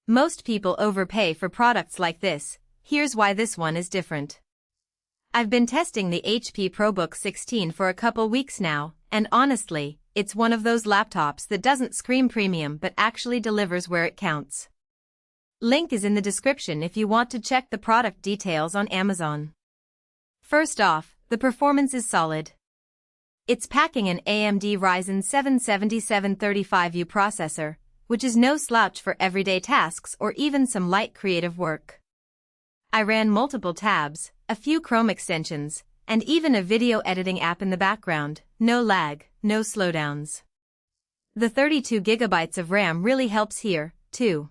Most people overpay for products like this. Here's why this one is different. I've been testing the HP ProBook 16 for a couple weeks now, and honestly, it's one of those laptops that doesn't scream premium but actually delivers where it counts. Link is in the description if you want to check the product details on Amazon. First off, the performance is solid. It's packing an AMD Ryzen 7 7735U processor, which is no slouch for everyday tasks or even some light creative work. I ran multiple tabs, a few Chrome extensions, and even a video editing app in the background. No lag, no slowdowns. The 32GB of RAM really helps here, too.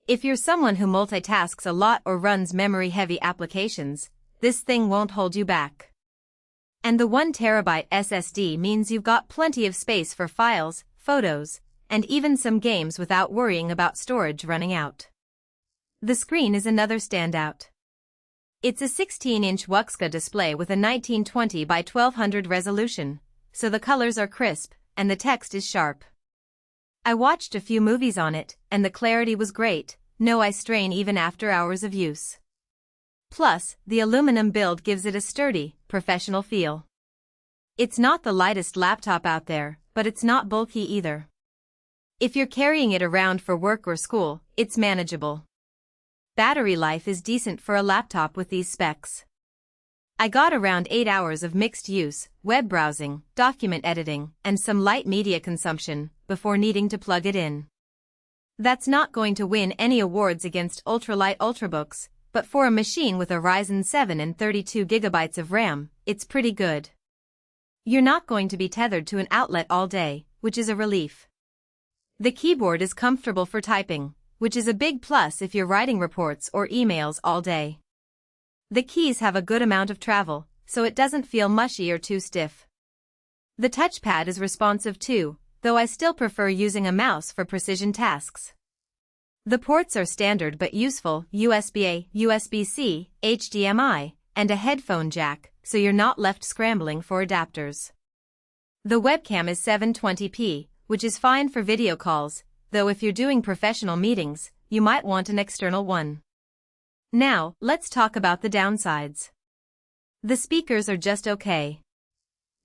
If you're someone who multitasks a lot or runs memory-heavy applications, this thing won't hold you back. And the 1TB SSD means you've got plenty of space for files, photos, and even some games without worrying about storage running out. The screen is another standout. It's a 16-inch WUXGA display with a 1920 by 1200 resolution, so the colors are crisp, and the text is sharp. I watched a few movies on it, and the clarity was great, no eye strain even after hours of use. Plus, the aluminum build gives it a sturdy, professional feel. It's not the lightest laptop out there, but it's not bulky either. If you're carrying it around for work or school, it's manageable. Battery life is decent for a laptop with these specs. I got around 8 hours of mixed use, web browsing, document editing, and some light media consumption, before needing to plug it in. That's not going to win any awards against ultralight ultrabooks, but for a machine with a Ryzen 7 and 32GB of RAM, it's pretty good. You're not going to be tethered to an outlet all day, which is a relief. The keyboard is comfortable for typing, which is a big plus if you're writing reports or emails all day. The keys have a good amount of travel, so it doesn't feel mushy or too stiff. The touchpad is responsive too, though I still prefer using a mouse for precision tasks. The ports are standard but useful: USB-A, USB-C, HDMI, and a headphone jack, so you're not left scrambling for adapters. The webcam is 720p, which is fine for video calls, though if you're doing professional meetings, you might want an external one. Now, let's talk about the downsides. The speakers are just okay.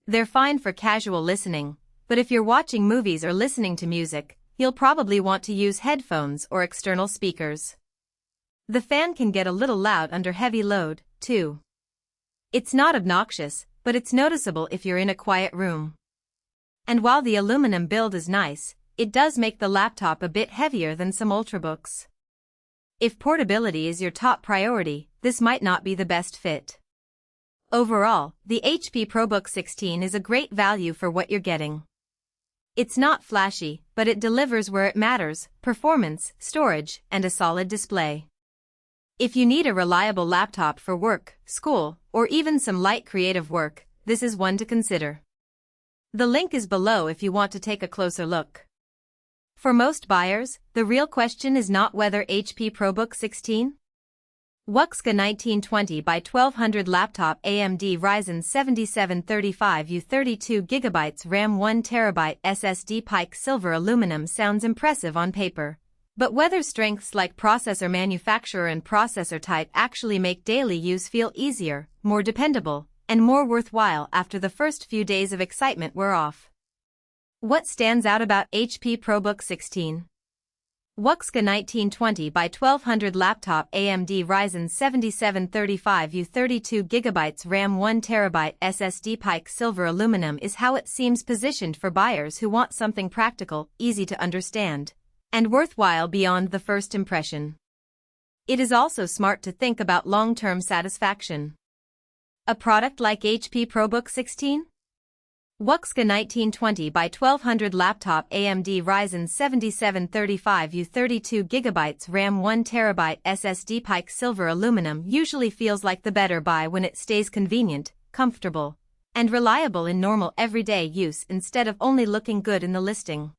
They're fine for casual listening, but if you're watching movies or listening to music, you'll probably want to use headphones or external speakers. The fan can get a little loud under heavy load, too. It's not obnoxious, but it's noticeable if you're in a quiet room. And while the aluminum build is nice, it does make the laptop a bit heavier than some ultrabooks. If portability is your top priority, this might not be the best fit. Overall, the HP ProBook 16 is a great value for what you're getting. It's not flashy, but it delivers where it matters: performance, storage, and a solid display. If you need a reliable laptop for work, school, or even some light creative work, this is one to consider. The link is below if you want to take a closer look. For most buyers, the real question is not whether HP ProBook 16? WUXGA 1920 by 1200 laptop, AMD Ryzen 7735U 32GB RAM, 1TB SSD, Pike silver aluminum sounds impressive on paper. But whether strengths like processor manufacturer and processor type actually make daily use feel easier, more dependable, and more worthwhile after the first few days of excitement wear off. What stands out about HP ProBook 16? WUXGA 1920 by 1200 laptop, AMD Ryzen 7735U 32GB RAM, 1TB SSD, Pike silver aluminum is how it seems positioned for buyers who want something practical, easy to understand, and worthwhile beyond the first impression. It is also smart to think about long-term satisfaction. A product like HP ProBook 16? WUXGA 1920 by 1200 laptop, AMD Ryzen 7735U 32GB RAM, 1TB SSD, Pike silver aluminum usually feels like the better buy when it stays convenient, comfortable, and reliable in normal everyday use instead of only looking good in the listing.